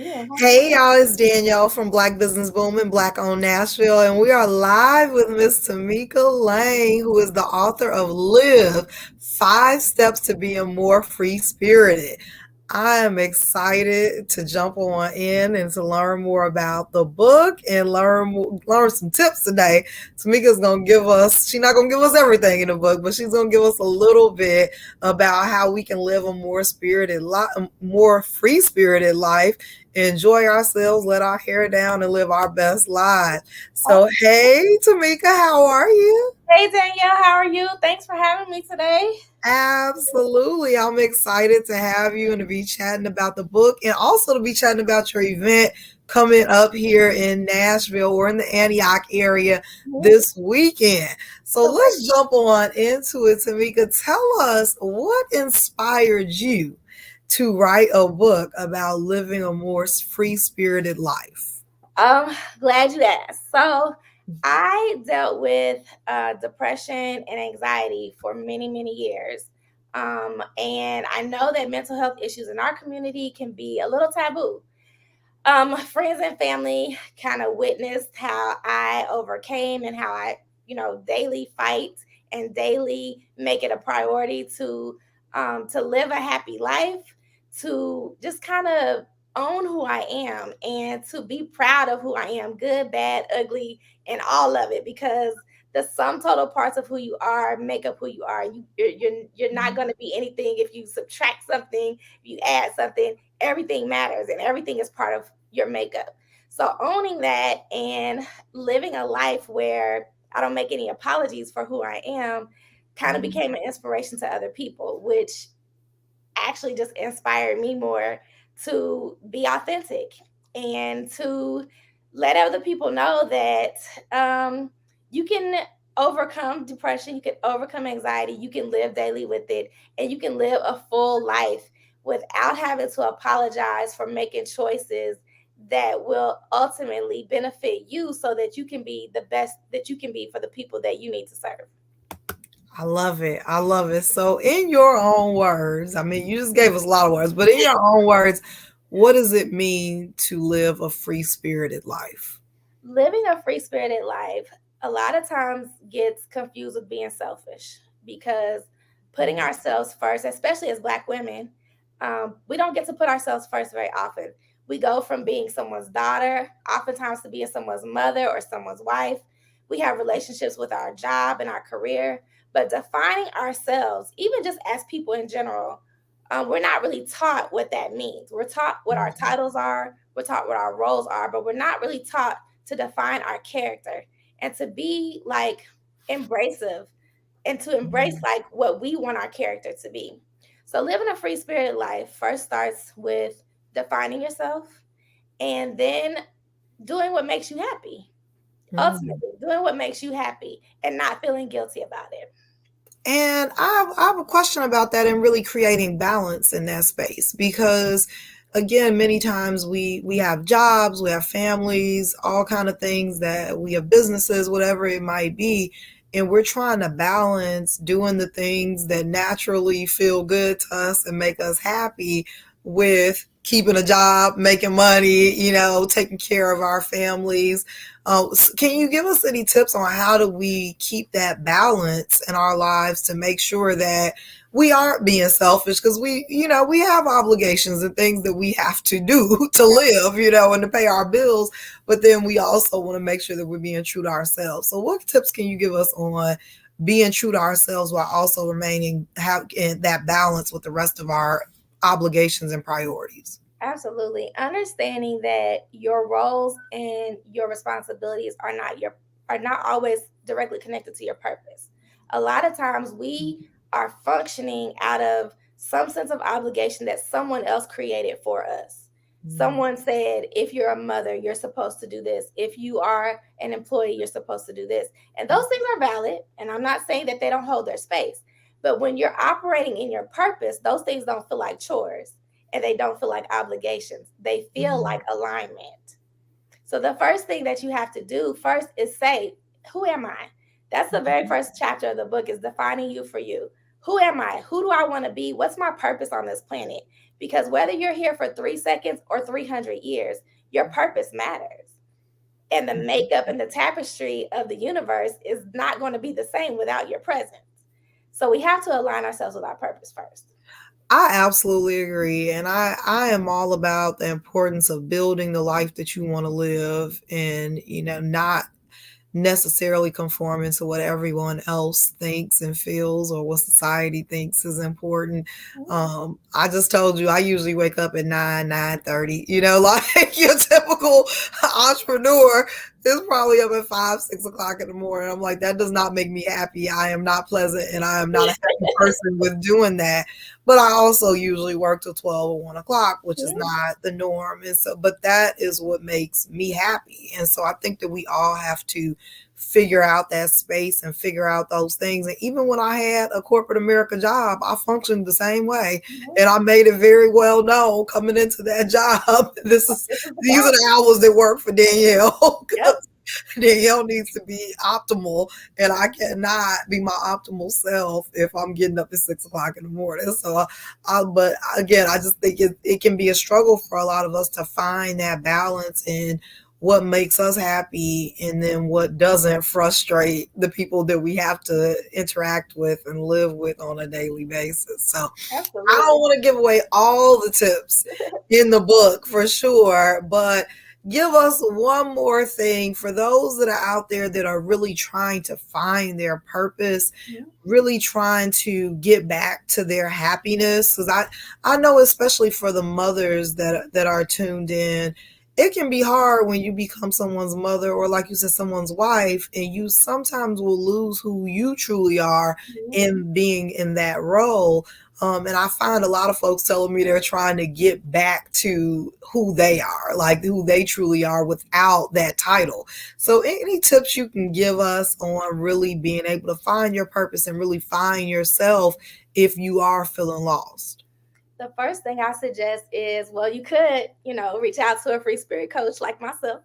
Yeah. Hey y'all, it's Danielle from Black Business Boom and Black Owned Nashville, and we are live with Miss Tamika Lang, who is the author of Live 5 Steps to Being More Free Spirited. I am excited to jump on in and to learn more about the book and learn some tips today. Tamika's gonna give us, she's not gonna give us everything in the book, but she's gonna give us a little bit about how we can live a more spirited life, more free spirited life, enjoy ourselves, let our hair down, and live our best lives. So, Oh, hey, Tamika, how are you? hey Danielle, how are you? Thanks for having me today. Absolutely. I'm excited to have you and to be chatting about the book and also to be chatting about your event coming up here in Nashville or in the Antioch area Mhm. this weekend. So Correct. let's jump on into it, Tamika. Tell us what inspired you to write a book about living a more free spirited life. Glad you asked. So, I dealt with depression and anxiety for many, many years. And I know that mental health issues in our community can be a little taboo. Friends and family kind of witnessed how I overcame and how I, daily fight and daily make it a priority to live a happy life, to just kind of own who I am and to be proud of who I am, good, bad, ugly, and all of it, because the sum total parts of who you are make up who you are. You're not going to be anything if you subtract something, if you add something. Everything matters and everything is part of your makeup. So owning that and living a life where I don't make any apologies for who I am kind of became an inspiration to other people, which actually just inspired me more to be authentic and to let other people know that you can overcome depression, you can overcome anxiety, you can live daily with it, and you can live a full life without having to apologize for making choices that will ultimately benefit you so that you can be the best that you can be for the people that you need to serve. I love it. I love it. So, in your own words, I mean, you just gave us a lot of words, but in your own words, what does it mean to live a free spirited life? Living a free spirited life a lot of times gets confused with being selfish, because putting ourselves first, especially as Black women, we don't get to put ourselves first very often. We go from being someone's daughter, oftentimes, to being someone's mother or someone's wife. We have relationships with our job and our career, but defining ourselves, even just as people in general, we're not really taught what that means. We're taught what our titles are, we're taught what our roles are, but we're not really taught to define our character and to be like embracive and to embrace like what we want our character to be. So living a free spirited life first starts with defining yourself and then doing what makes you happy. Mhm. Ultimately, doing what makes you happy and not feeling guilty about it. And I have a question about that and really creating balance in that space because again many times we have jobs, we have families, all kind of things, that we have businesses, whatever it might be, and we're trying to balance doing the things that naturally feel good to us and make us happy with keeping a job, making money, taking care of our families. Can you give us any tips on how do we keep that balance in our lives to make sure that we aren't being selfish? Because we have obligations and things that we have to do to live, and to pay our bills. But then we also want to make sure that we're being true to ourselves. So, what tips can you give us on being true to ourselves while also remaining have that balance with the rest of our obligations and priorities? Absolutely. Understanding that your roles and your responsibilities are not always directly connected to your purpose. A lot of times we are functioning out of some sense of obligation that someone else created for us. Someone said, if you're a mother, you're supposed to do this. If you are an employee, you're supposed to do this. And those things are valid. And I'm not saying that they don't hold their space. But when you're operating in your purpose, those things don't feel like chores and they don't feel like obligations. They feel like alignment. So the first thing that you have to do first is say, who am I? That's the very first chapter of the book, is defining you for you. Who am I? Who do I want to be? What's my purpose on this planet? Because whether you're here for 3 seconds or 300 years, your purpose matters. And the makeup and the tapestry of the universe is not going to be the same without your presence. So we have to align ourselves with our purpose first. I absolutely agree. And I am all about the importance of building the life that you want to live and, not necessarily conforming to what everyone else thinks and feels or what society thinks is important. I just told you I usually wake up at 9:30. Like your typical entrepreneur is probably up at 5, 6 o'clock in the morning. I'm like, that does not make me happy. I am not pleasant and I am not a happy person with doing that. But I also usually work till 12 or 1 o'clock, which is not the norm. And so, but that is what makes me happy. And so I think that we all have to figure out that space and figure out those things. And even when I had a corporate America job, I functioned the same way. And I made it very well known coming into that job. These are the hours that work for Danielle. Yep. Danielle needs to be optimal, and I cannot be my optimal self if I'm getting up at 6 o'clock in the morning. So, but again, I just think it can be a struggle for a lot of us to find that balance in what makes us happy and then what doesn't frustrate the people that we have to interact with and live with on a daily basis. So Absolutely. I don't want to give away all the tips in the book for sure, but give us one more thing for those that are out there that are really trying to find their purpose, really trying to get back to their happiness. Because I know, especially for the mothers that are tuned in, it can be hard when you become someone's mother or, like you said, someone's wife, and you sometimes will lose who you truly are in being in that role. And I find a lot of folks telling me they're trying to get back to who they are, like who they truly are without that title. So any tips you can give us on really being able to find your purpose and really find yourself if you are feeling lost? The first thing I suggest is, well, you could, reach out to a free spirit coach like myself,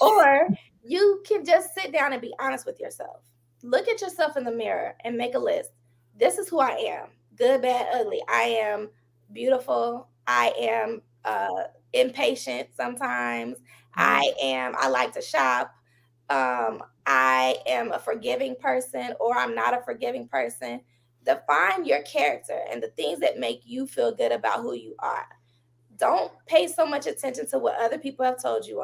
or you can just sit down and be honest with yourself. Look at yourself in the mirror and make a list. This is who I am, good, bad, ugly. I am beautiful. I am impatient sometimes. I like to shop. I am a forgiving person, or I'm not a forgiving person. Define your character and the things that make you feel good about who you are. Don't pay so much attention to what other people have told you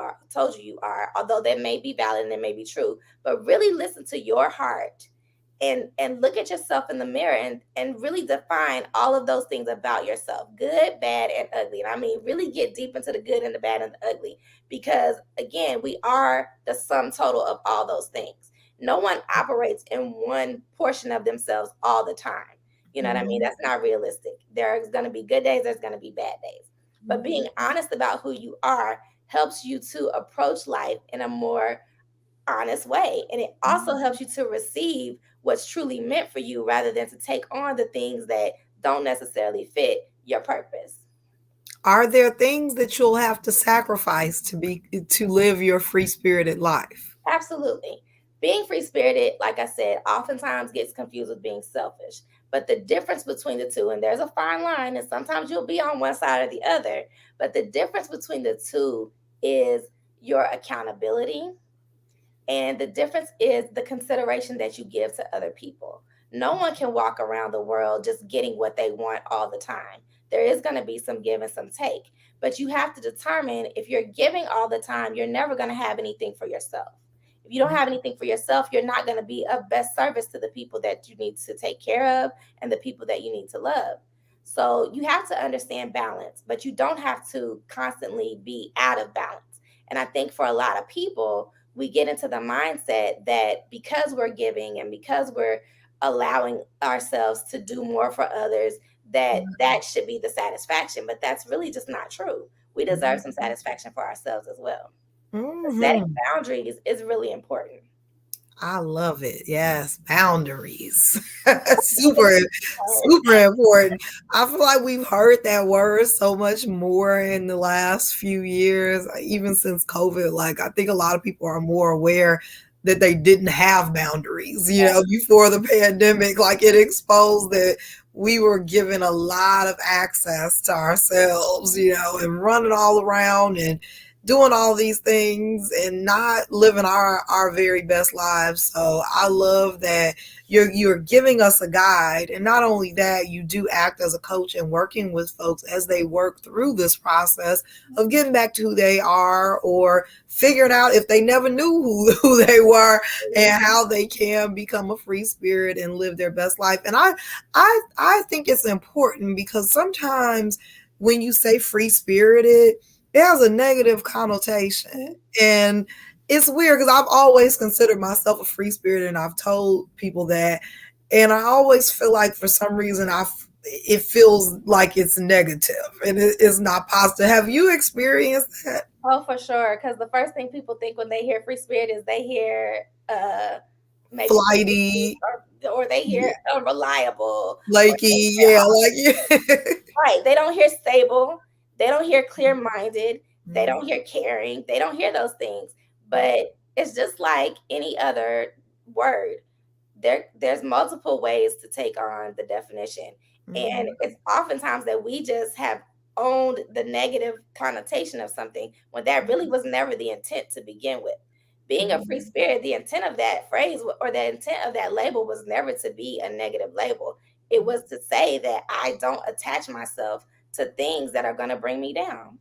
you are, although that may be valid and it may be true, but really listen to your heart and look at yourself in the mirror and really define all of those things about yourself, good, bad, and ugly. And I mean, really get deep into the good and the bad and the ugly, because again, we are the sum total of all those things. No one operates in one portion of themselves all the time. You know what I mean? That's not realistic. There's going to be good days, there's going to be bad days. But being honest about who you are helps you to approach life in a more honest way. And it also helps you to receive what's truly meant for you rather than to take on the things that don't necessarily fit your purpose. Are there things that you'll have to sacrifice to live your free spirited life? Absolutely. Being free spirited, like I said, oftentimes gets confused with being selfish. But the difference between the two, and there's a fine line, and sometimes you'll be on one side or the other, but the difference between the two is your accountability. And the difference is the consideration that you give to other people. No one can walk around the world just getting what they want all the time. There is going to be some give and some take. But you have to determine, if you're giving all the time, you're never going to have anything for yourself. If you don't have anything for yourself, you're not going to be of best service to the people that you need to take care of and the people that you need to love. So you have to understand balance, but you don't have to constantly be out of balance. And I think for a lot of people, we get into the mindset that because we're giving and because we're allowing ourselves to do more for others, that should be the satisfaction. But that's really just not true. We deserve some satisfaction for ourselves as well. Setting boundaries is really important. I love it. Yes, boundaries. super, super important. I feel like we've heard that word so much more in the last few years, even since COVID. Like, I think a lot of people are more aware that they didn't have boundaries, before the pandemic. Like, it exposed that we were given a lot of access to ourselves, and running all around and doing all these things and not living our very best lives. So I love that you're giving us a guide, and not only that, you do act as a coach and working with folks as they work through this process of getting back to who they are, or figuring out if they never knew who they were, and how they can become a free spirit and live their best life. And I think it's important, because sometimes when you say free spirited, it has a negative connotation. And it's weird, because I've always considered myself a free spirit, and I've told people that. And I always feel like, for some reason, it feels like it's negative and it is not positive. Have you experienced that? Oh, for sure. Because the first thing people think when they hear free spirit is they hear maybe Flighty, or they hear unreliable, or they flaky, hear yeah, like right. They don't hear stable. They don't hear clear minded. They Mhm. don't hear caring. They don't hear those things. But it's just like any other word. There's multiple ways to take on the definition. And Mhm. it's oftentimes that we just have owned the negative connotation of something when that really was never the intent to begin with. Being a free Mhm. spirit, the intent of that phrase or the intent of that label was never to be a negative label. It was to say that I don't attach myself to things that are going to bring me down.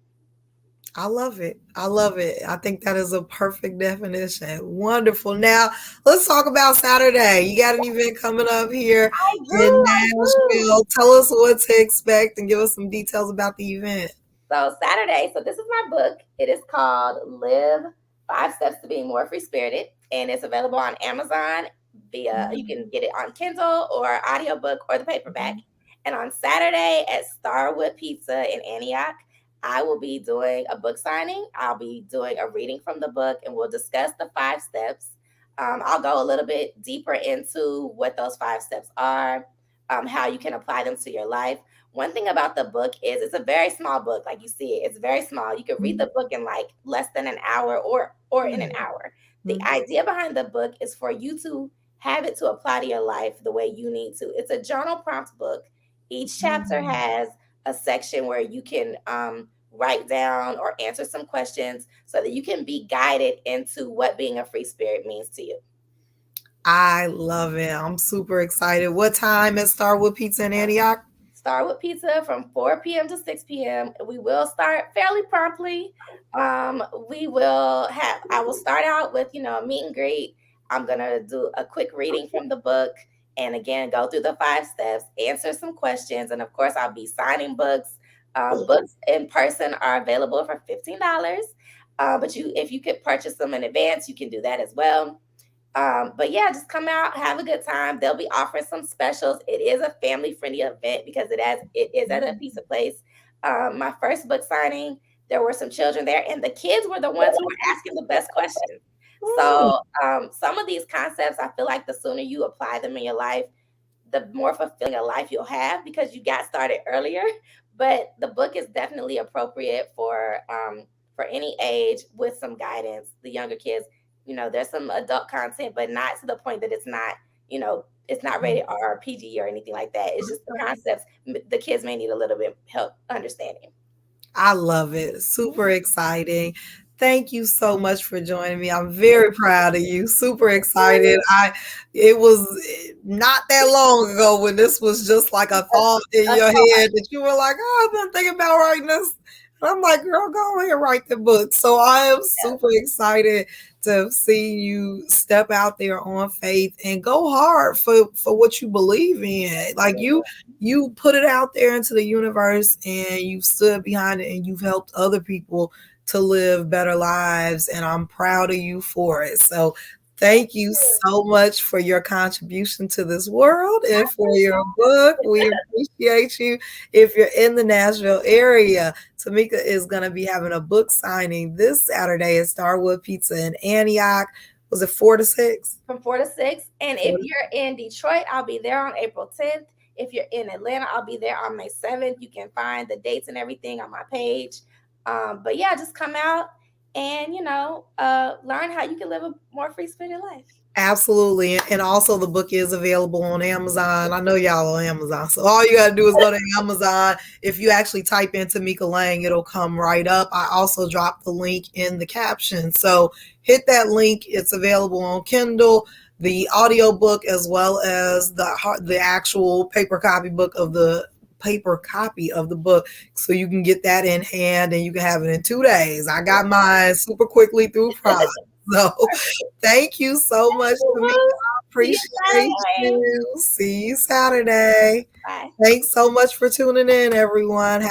I love it. I love it. I think that is a perfect definition. Wonderful. Now, let's talk about Saturday. You got an event coming up here in I do. Nashville. Tell us what to expect and give us some details about the event. So Saturday, so this is my book. It is called Live 5 Steps to Being More Free Spirited, and it's available on Amazon via you can get it on Kindle or audiobook or the paperback. And on Saturday at Starwood Pizza in Antioch, I will be doing a book signing. I'll be doing a reading from the book, and we'll discuss the 5 steps. I'll go a little bit deeper into what those 5 steps are, how you can apply them to your life. One thing about the book is it's a very small book. Like you see it, it's very small. You can read the book in like less than an hour or in an hour. The Mhm. idea behind the book is for you to have it to apply to your life the way you need to. It's a journal prompt book. Each chapter Mhm. has a section where you can write down or answer some questions so that you can be guided into what being a free spirit means to you. I love it. I'm super excited. What time at Starwood Pizza in Antioch? Start with pizza from 4 p.m. to 6 p.m. We will start fairly promptly. I will start out with, a meet and greet. I'm going to do a quick reading from the book and again, go through the 5 steps, answer some questions. And of course, I'll be signing books. Books in person are available for $15. But if you could purchase them in advance, you can do that as well. But yeah, just come out, have a good time. They'll be offering some specials. It is a family friendly event because it is at a pizza place. My first book signing, there were some children there, and the kids were the ones who were asking the best questions. Mm. So some of these concepts, I feel like the sooner you apply them in your life, the more fulfilling a life you'll have because you got started earlier. But the book is definitely appropriate for any age with some guidance. The younger kids, there's some adult content, but not to the point that it's not rated R or PG or anything like that. It's just the concepts the kids may need a little bit help understanding. I love it. Super exciting. Thank you so much for joining me. I'm very proud of you. Super excited. It was not that long ago when this was just like a thought in your head that you were like, "Oh, I've been thinking about writing this." And I'm like, "Girl, go ahead and write the book." So I am super excited to see you step out there on faith and go hard for what you believe in. Like, you put it out there into the universe, and you stood behind it, and you've helped other people to live better lives, and I'm proud of you for it. So thank you so much for your contribution to this world and for your book. We appreciate you. If you're in the Nashville area, Tamika is going to be having a book signing this Saturday at Starwood Pizza in Antioch. Was it 4 to 6? From 4 to 6. And if you're in Detroit, I'll be there on April 10th. If you're in Atlanta, I'll be there on May 7th. You can find the dates and everything on my page. But yeah, just come out. and learn how you can live a more free spirited life. Absolutely. And also the book is available on Amazon. I know y'all on Amazon. So all you gotta do is go to Amazon. If you actually type in Tamika Lang, it'll come right up. I also dropped the link in the caption. So hit that link. It's available on Kindle, the audiobook, as well as the actual paper copy of the book, so you can get that in hand and you can have it in 2 days. I got mine super quickly through Prime. So thank you so much, Tamika. I See you appreciate Saturday. you. See you Saturday. Bye. Thanks so much for tuning in, everyone.